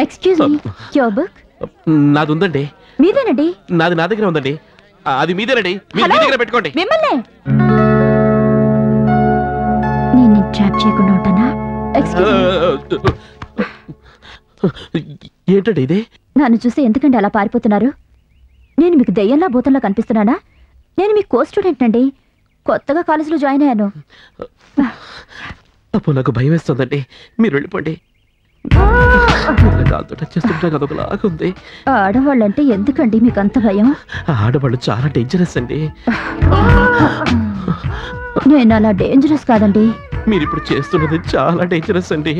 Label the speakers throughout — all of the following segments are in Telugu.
Speaker 1: Excuse me, your book.
Speaker 2: నాది ఉందండి.
Speaker 1: మీదేనండి?
Speaker 2: నాది నా దగ్గర ఉందండి. అది మీదేనండి, మీ దగ్గర పెట్టుకోండి.
Speaker 1: మిమ్మల్ని నేను ట్రాప్ చేయకుండా ఉంటానా?
Speaker 2: ఏంటండి ఇది?
Speaker 1: నన్ను చూసి ఎందుకండి అలా పారిపోతున్నారు? నేను మీకు దెయ్యంలా భూతంలా కనిపిస్తున్నానా? నేను మీ కో స్టూడెంట్ అండి, కొత్తగా కాలేజీలో జాయిన్ అయ్యాను.
Speaker 2: అప్పుడు నాకు భయం వేస్తుందండి, మీరు వెళ్ళిపోండి. కాలుతో టచ్ చేస్తుంటే అదొకలాగా ఉంది.
Speaker 1: ఆడవాళ్ళంటే ఎందుకండి మీకు అంత భయం?
Speaker 2: ఆడవాళ్ళు చాలా డేంజరస్ అండి.
Speaker 1: నేను అలా డేంజరస్ కాదండి.
Speaker 2: మీరు ఇప్పుడు చేస్తున్నది చాలా డేంజరస్ అండి.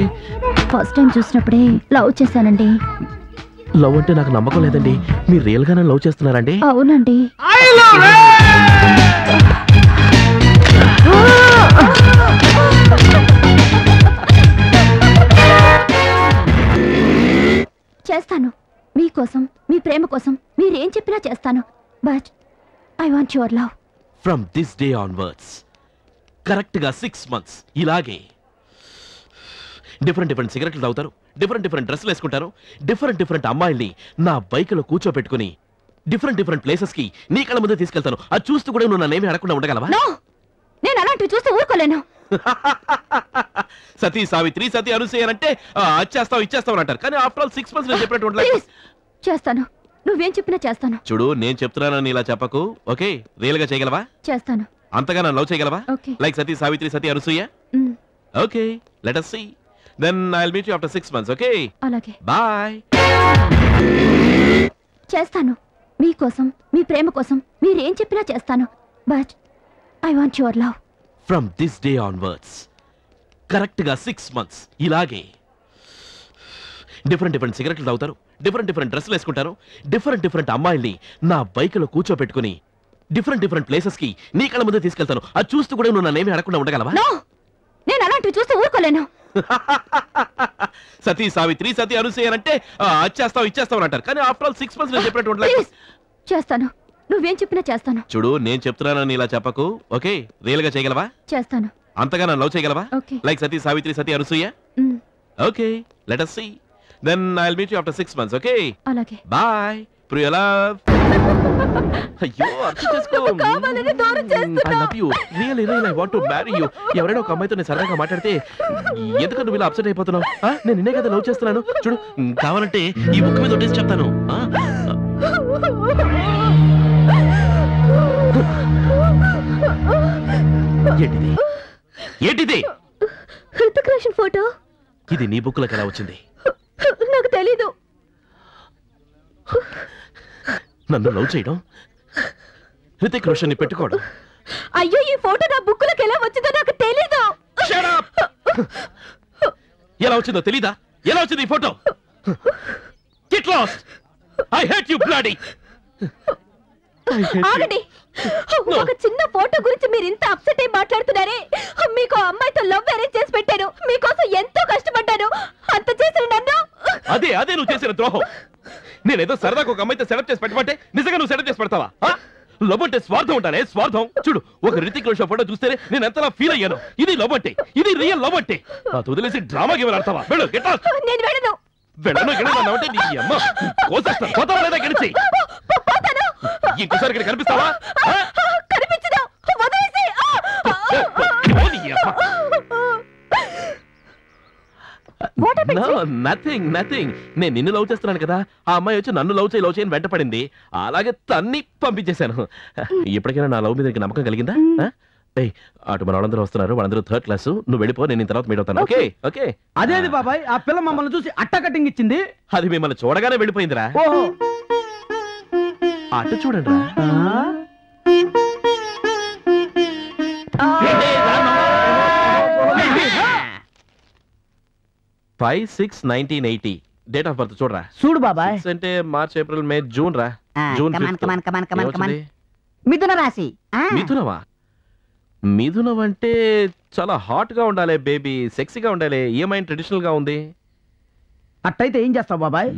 Speaker 1: ఫస్ట్ టైం చూసినప్పుడే లవ్ చేశానండి.
Speaker 2: లవ్ అంటే నాకు నమ్మకం లేదండి. మీరు రియల్ గానే లవ్ చేస్తున్నారండి?
Speaker 1: అవునండి. చేస్తాను, మీకోసం, మీ ప్రేమ కోసం. మీరేం చెప్పినా చేస్తాను. But I want your love.
Speaker 2: From this day onwards correct గా 6 months ఇలాగే డిఫరెంట్ సిగరెట్లు తాగుతారు, డిఫరెంట్ డ్రెస్సులు వేసుకుంటారు, డిఫరెంట్ అమ్మాయిల్ని నా బైక్లో కూర్చోబెట్టుకుని డిఫరెంట్ ప్లేసెస్ కి నీ కళ్ళ ముందే తీసుకెళ్తాను. అది చూస్తూ కూడా నువ్వు నన్నేమీ అడగకుండా ఉండగలవా?
Speaker 1: నేను అలాంటివి చూస్తే ఊరుకోలేను.
Speaker 2: సతీ సావిత్రి, సతీ అనసూయ అంటే అచ్చేస్తావు ఇచ్చేస్తావు అంటారు, కానీ ఆఫ్టర్ ఆల్ 6 months నేను చెప్పినట్టు
Speaker 1: చేస్తాను. నువ్వేం చెప్పినా చేస్తాను.
Speaker 2: చూడు, నేను చెప్తున్నానని ఇలా చెప్పకు. ఓకే, రియల్ గా చేయగలవా?
Speaker 1: చేస్తాను.
Speaker 2: అంతగా నన్ను లవ్ చేయగలవా? Like Sati Savitri, Sati Anasuya? Okay, let us see. Then I'll meet you after 6 months, okay?
Speaker 1: అలాగే.
Speaker 2: Bye.
Speaker 1: చేస్తాను, మీకోసం, మీ ప్రేమ కోసం. మీరేం చెప్పినా చేస్తాను. But I want your love.
Speaker 2: From this day onwards correct గా 6 months ఇలాగే డిఫరెంట్ సిగరెట్లు తాగుతారు, డిఫరెంట్ డ్రెస్సులు వేసుకుంటారు, డిఫరెంట్ అమ్మాయిల్ని నా బైక్లో కూర్చోబెట్టుకుని డిఫరెంట్ ప్లేసెస్ కి నీ కళ్ళ ముందే తీసుకెళ్తాను. అది చూస్తూ కూడా నువ్వు నన్నేమీ అడగకుండా ఉండగలవా?
Speaker 1: నేను అలాంటివి చూస్తే ఊరుకోలేను.
Speaker 2: సతీ సావిత్రి, సతీ అనసూయ అంటే అచ్చేస్తావు ఇచ్చేస్తావు అంటారు, కానీ ఆఫ్టర్ ఆల్ 6 months నేను చెప్పినట్టు
Speaker 1: చేస్తాను. నువ్వేం చెప్పినా చేస్తాను.
Speaker 2: చూడు, నేను చెప్తున్నానని ఇలా చెప్పకు. ఓకే, రియల్ గా చేయగలవా?
Speaker 1: చేస్తాను.
Speaker 2: అంతగా నన్ను లవ్ చేయగలవా? Like Sati Savitri, Sati Anasuya? Okay, let us see. Then I'll meet you after 6 months, okay?
Speaker 1: అలాగే.
Speaker 2: Bye. Priya love. అయ్యో, అర్థం చేసుకో.
Speaker 1: కావాలని దూరం చేస్తున్నా.
Speaker 2: I love you. Really I want to marry you. ఎవరైనా ఒక అమ్మాయితో నేను సరదాగా మాట్లాడితే ఎందుకు నువ్వు ఇలా అప్సెట్ అయిపోతున్నావు? నేను నిన్నే కదా లవ్ చేస్తున్నాను. చూడు, కావాలంటే ఈ బుక్ మీద ఒట్టేసి చెప్తాను. ఏంటిది?
Speaker 1: హృతిక్ రోషన్ ఫోటో.
Speaker 2: ఇది నీ బుక్ లోకి ఎలా వచ్చింది?
Speaker 1: నాకు తెలీదు.
Speaker 2: నన్ను లవ్ చేయడం, హృతిక్ రోషన్ ని పెట్టుకోవడం.
Speaker 1: అయ్యో, ఈ ఫోటో నా బుక్ లోకి ఎలా వచ్చిందో నాకు తెలీదు.
Speaker 2: ఎలా వచ్చిందో తెలీదా? ఎలా వచ్చింది ఈ photo? Get lost. I hate you bloody.
Speaker 1: ఆగండి. ఒక చిన్న ఫోటో గురించి మీరు ఇంత అప్సెట్ అయి మాట్లాడుతున్నారే. మీకు అమ్మాయితో లవ్ అరేంజ్ చేసి పెట్టాను, మీకోసం ఎంతో కష్టపడ్డాను. అంత చేసిన నన్ను
Speaker 2: అదే నువ్వు చేసిన ద్రోహం. నేనేదో సరదాగా ఒక అమ్మాయితో సెలెక్ట్ చేసి పెట్టమంటే నిజంగా నువ్వు సెలెక్ట్ చేసి పెడతావా? లవ్ అంటే స్వార్థం ఉంటానే, స్వార్థం. చూడు, ఒక హృతిక్ రోషన్ ఫోటో చూస్తేనే నేను ఎంతలా ఫీల్ అయ్యాను. ఇది లవ్ అంటే, ఇది రియల్ లవ్ అంటే. వదిలేసి డ్రామా గేమ్ ఆడతావా? వెళ్ళు, గెట్ లాస్ట్.
Speaker 1: నేను వెళ్ళను.
Speaker 2: వెళ్ళను నీ అమ్మ కోసేస్తాను. పోతావా లేదా? గెలిచి ఇంకోసారి ఇక్కడ కనిపిస్తావా?
Speaker 1: కనిపించదు. వదిలేసి.
Speaker 2: నథింగ్. నేను నిన్ను లవ్ చేస్తున్నాను కదా, ఆ అమ్మాయి వచ్చి నన్ను లవ్ చేయని వెంట పడింది. అలాగే తన్ని పంపించేశాను. ఇప్పటికైనా నా లవ్ మీద నమ్మకం కలిగిందా? అటు మన వాళ్ళందరూ వస్తున్నారు, వాళ్ళందరూ 3rd class. నువ్వు వెళ్ళిపో, నేను తర్వాత మీట్ అవుతాను. Okay okay.
Speaker 3: అదేది బాబాయ్, ఆ పిల్ల మమ్మల్ని చూసి అట్ట కటింగ్ ఇచ్చింది.
Speaker 2: అది మిమ్మల్ని చూడగానే వెళ్ళిపోయిందిరా. అటు చూడండి రా. 5/6/1980 డేట్ ఆఫ్ బర్త్ చూడరా.
Speaker 3: చూడు బాబాయ్.
Speaker 2: అంటే మార్చ్, ఏప్రిల్, మే, జూన్ రా. జూన్.
Speaker 4: మిథున రాశి.
Speaker 2: మిథునవా? మిథునం అంటే చాలా హాట్ గా ఉండాలి బేబీ, సెక్సీగా ఉండాలి. ఏమైనా ట్రెడిషనల్ గా ఉంది.
Speaker 3: అట్టయితే ఏం చేస్తావు బాబాయ్?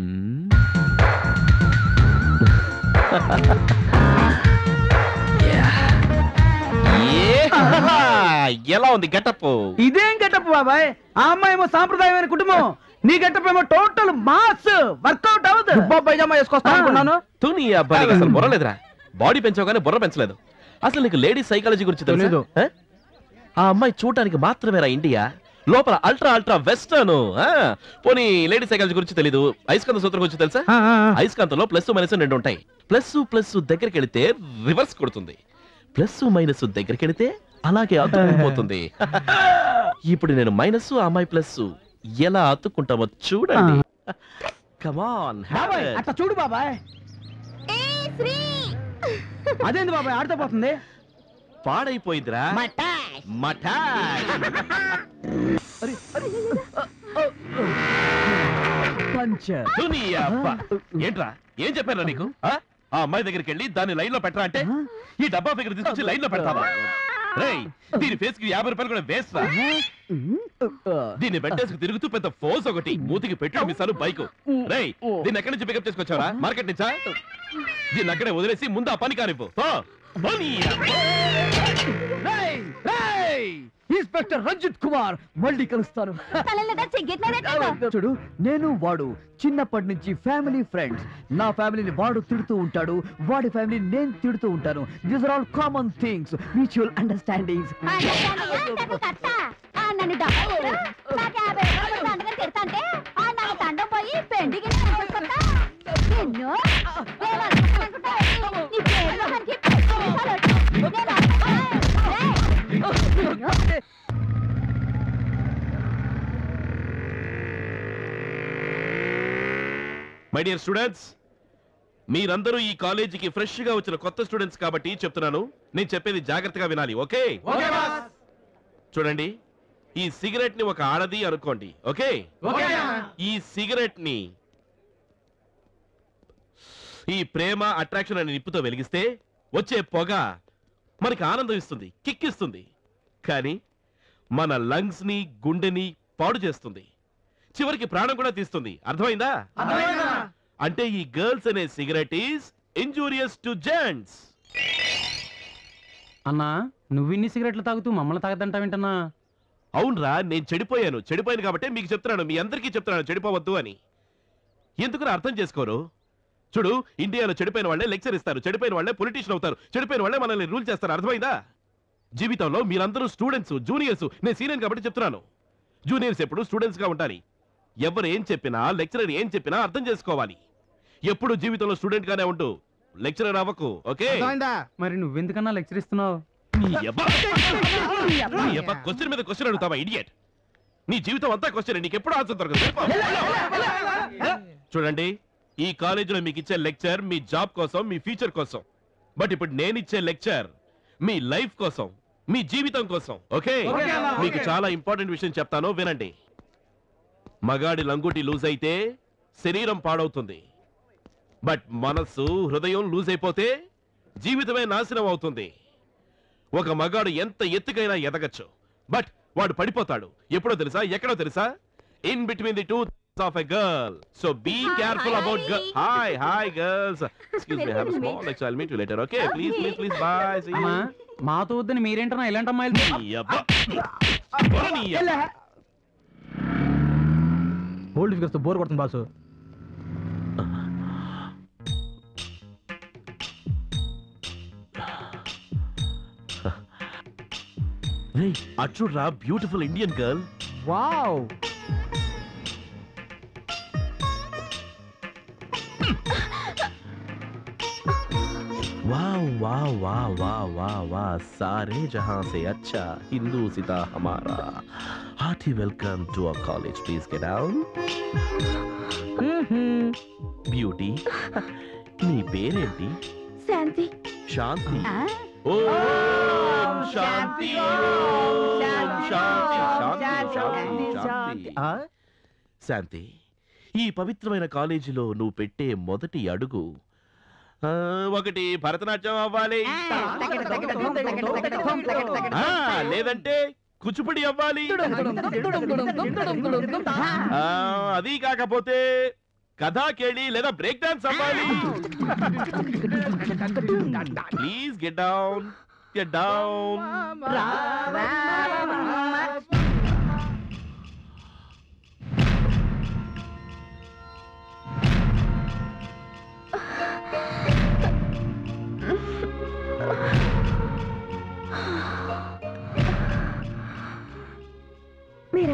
Speaker 2: ఎలా ఉంది గెటప్?
Speaker 3: ఇదేం గెటప్ బాబాయ్. ఆ అమ్మాయి ఏమో సాంప్రదాయమైన కుటుంబం, నీ గెటప్ ఏమో టోటల్ మాస్. వర్కౌట్ అవ్వదు. పైజామా వేసుకొస్తా అనుకున్నాను.
Speaker 2: తూ నీ అబ్బాయి అసలు బుర్ర లేదురా. బాడీ పెంచగానే బుర్ర పెంచలేదు. అసలు నీకు లేడీస్ సైకాలజీ గురించి తెలియదు. ఆ అమ్మాయి చూడటానికి మాత్రమేరా ఇండియా, లోపల అల్ట్రా అల్ట్రా వెస్టర్న్. పోనీ లేడీ సైకాలజీ గురించి తెలీదు. అయస్కాంత సూత్రం గురించి తెలుసా? అయస్కాంతంలో ప్లస్ మైనస్ 2 ఉంటాయి. ప్లస్ ప్లస్ దగ్గరికి వెళితే రివర్స్ కొడుతుంది, ప్లస్ మైనస్ దగ్గరికి వెళితే అలాగే అతుక్కుపోతుంది. ఇప్పుడు నేను మైనస్, ఆ అమ్మాయి ప్లస్ ఎలా అతుక్కుంటామో చూడండి. కమాన్
Speaker 3: అట్లా చూడు బాబాయ్. అదేంది బాబాయ్ ఆడుతూ పోతుంది?
Speaker 2: పాడైపోయిందిరా మఠాయ్. ఏంట్రా ఏం చెప్పారా నీకు? ఆ అమ్మాయి దగ్గరికి వెళ్ళి దాన్ని లైన్ లో పెట్టరా అంటే ఈ డబ్బా ఫిగర్ తీసుకొచ్చి లైన్ లో పెడతావా? రేయ్, దీని ఫేస్ కి 50 రూపాయలు కూడా వేస్ట్ రా. దీన్ని వెంటేసుకు తిరుగుతూ పెద్ద ఫోర్స్ ఒకటి, మూతికి పెట్టి మిసాలు బైక్. రేయ్, దీన్ని ఎక్కడి నుంచి పికప్ చేసుకొచ్చావరా? మార్కెట్ నుంచా? దీన్ని అక్కడే వదిలేసి ముందు ఆ పని కానివ్వు.
Speaker 3: ఇన్స్పెక్టర్ రంజిత్ కుమార్, మళ్ళీ కలుస్తాను. చూడు, నేను వాడు చిన్నప్పటి నుంచి ఫ్యామిలీ ఫ్రెండ్స్. నా ఫ్యామిలీని వాడు తిడుతూ ఉంటాడు, వాడి ఫ్యామిలీని నేను తిడుతూ ఉంటాను. These are all common things, mutual understandings.
Speaker 2: My dear students, మీరందరూ ఈ కాలేజీకి ఫ్రెష్ గా వచ్చిన కొత్త స్టూడెంట్స్ కాబట్టి చెప్తున్నాను. నేను చెప్పేది జాగ్రత్తగా వినాలి. ఓకే? చూడండి, ఈ సిగరెట్ ని ఒక ఆడది అనుకోండి. ఓకే? ఈ సిగరెట్ ని ఈ ప్రేమ, అట్రాక్షన్ అనే నిప్పుతో వెలిగిస్తే వచ్చే పొగ మనకి ఆనందం ఇస్తుంది, కిక్ ఇస్తుంది. కానీ మన లంగ్స్ ని, గుండెని పాడు చేస్తుంది, చివరికి ప్రాణం కూడా తీస్తుంది. అర్థమైందా? అంటే ఈ గర్ల్స్ అనే cigarette is injurious to gents.
Speaker 4: అన్నా, నువ్వు ఇన్ని సిగరెట్లు తాగుతూ మమ్మల్ని తాగదంటావేంటన్నా?
Speaker 2: అవునరా, నేను చెడిపోయాను కాబట్టి మీకు చెప్తున్నాను, మీ అందరికీ చెప్తున్నాను చెడిపోవద్దు అని. ఎందుకు అర్థం చేసుకోరు? చూడు, ఇండియాలో చెడిపోయిన వాళ్ళే లెక్చర్ ఇస్తారు, చెడిపోయిన వాళ్ళే పొలిటీషియన్ అవుతారు, చెడిపోయిన వాళ్ళే మనల్ని రూల్ చేస్తారు. అర్థమైందా? జీవితంలో మీరందరూ స్టూడెంట్స్, జూనియర్స్. నేను సీనియర్ కాబట్టి చెప్తున్నాను, జూనియర్స్ ఎప్పుడు స్టూడెంట్స్ గా ఉండాలి. ఎవరు ఏం చెప్పినా, లెక్చరర్ ఏం చెప్పినా అర్థం చేసుకోవాలి. ఎప్పుడు జీవితంలో స్టూడెంట్ గానే ఉంటూ లెక్చరర్ అవ్వకు. ఓకే?
Speaker 4: మరి నువ్వెందుకన్నా లెక్చర్ ఇస్తున్నావు?
Speaker 2: క్వశ్చన్ మీద క్వశ్చన్ అడుగుతావా ఇడియట్? నీ జీవితం అంతా క్వశ్చన్, నీకు ఎప్పుడు ఆన్సర్ దొరకదు. చూడండి, ఈ కాలేజీలో మీకు ఇచ్చే లెక్చర్ మీ జాబ్ కోసం, మీ ఫ్యూచర్ కోసం. బట్ ఇప్పుడు నేను ఇచ్చే లెక్చర్ మీ లైఫ్ కోసం, మీ జీవితం కోసం. ఓకే? మీకు చాలా ఇంపార్టెంట్ విషయం చెప్తాను, వినండి. మగాడి లంగుటి లూజ్ అయితే శరీరం పాడవుతుంది, బట్ మనస్సు, హృదయం లూజ్ అయిపోతే జీవితమే నాశనం అవుతుంది. ఒక మగాడు ఎంత ఎత్తుకైనా ఎదగచ్చు, బట్ వాడు పడిపోతాడు. ఎప్పుడో తెలుసా? ఎక్కడో తెలుసా? In between the two of a girl. So be careful about girl. Hi girls. Excuse me, I have a small lecture. I'll meet you later. Okay? Please. Bye. See you.
Speaker 4: మాతో వద్దని మీరేంటన్నా ఇలాంటి అమ్మాయిలు?
Speaker 3: ఓల్డ్ ఫిగర్స్ తో బోర్ కొడుతుంది బాసు.
Speaker 2: Hey, అచ్చుడ్రా, బ్యూటిఫుల్ ఇండియన్ గర్ల్.
Speaker 3: వావ్.
Speaker 2: वाह सारे जहां से अच्छा हिंदू सीता हमारा. Hearty welcome to our college. Please get down. Beauty. నీ పేరేంటి?
Speaker 1: శాంతి.
Speaker 2: శాంతి. ఓం శాంతి. శాంతి, ఈ పవిత్రమైన కాలేజీలో నువ్వు పెట్టే మొదటి అడుగు ఒకటి భరతనాట్యం అవ్వాలి, లేదంటే కూచిపూడి అవ్వాలి, అది కాకపోతే కథాకేళి లేదా బ్రేక్ డాన్స్ అవ్వాలి. Please get down.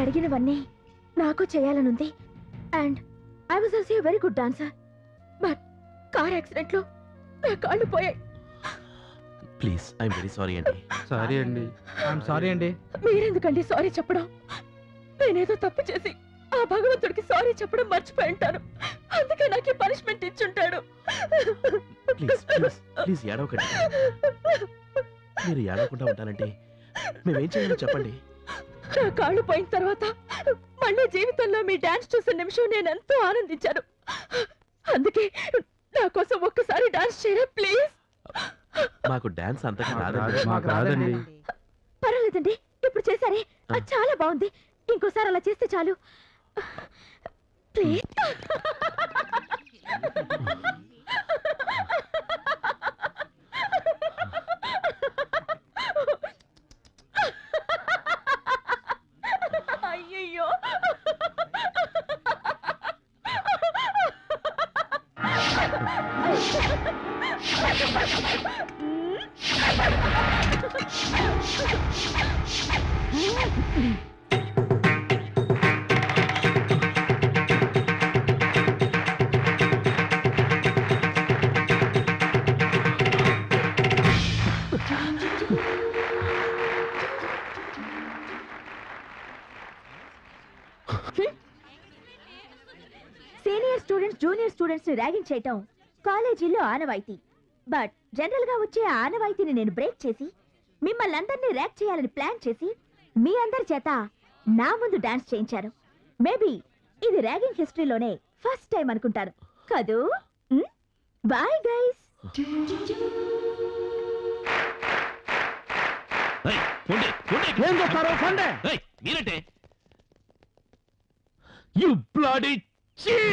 Speaker 1: అడిగినవన్నీ నాకు చేయాలనుంది. And I was also a very good dancer. But car accident లో నా కాళ్ళు పోయాయి.
Speaker 2: ప్లీజ్ ఐఎమ్ వెరీ సారీ అండి.
Speaker 4: సారీ అండి. ఐఎమ్ సారీ అండి.
Speaker 1: మీరెందుకండి సారీ చెప్పడం? నేనేదో తప్పు చేసి ఆ భగవంతుడికి సారీ చెప్పడం మర్చిపోయి ఉంటాను. అందుకే నాకు పనిష్మెంట్ ఇచ్చుంటాడు.
Speaker 2: ప్లీజ్ ప్లీజ్ ప్లీజ్ ఏడవకండి. మీరు ఏడవకుండా ఉంటానంటే మేమేం చేయాలో చెప్పండి.
Speaker 1: నా కాళ్ళు పోయిన తర్వాత మళ్ళీ జీవితంలో మీ డాన్స్ చూసిన నిమిషం నేను ఎంతో ఆనందించాను. అందుకే నా కోసం ఒక్కసారి డాన్స్ చేయరా ప్లీజ్.
Speaker 2: మాకు డాన్స్ అంతగా
Speaker 4: మాకు రాదండి.
Speaker 1: పర్వాలేదండి, ఇప్పుడు చేశారే అది చాలా బాగుంది. ఇంకోసారి అలా చేస్తే చాలు ప్లీజ్. అయ్యయ్యో సీనియర్ స్టూడెంట్స్ జూనియర్ స్టూడెంట్స్ ని ర్యాగింగ్ చేయటం కాలేజీల్లో ఆనవాయితీ. బట్ జనరల్ గా వచ్చే ఆనవాయితీని నేను బ్రేక్ చేసి మిమ్మల్ని అందరినీ ర్యాక్ చేయాలని ప్లాన్ చేసి మీ అందరి చేత నా ముందు డాన్స్ చేయించాను. మేబీ ఇది ర్యాగింగ్ హిస్టరీలోనే ఫస్ట్ టైం అనుకుంటాను కదూ. Bye guys.
Speaker 3: ఏం చేస్తారు? ఫండే
Speaker 2: మీరంటే యు బ్లడీ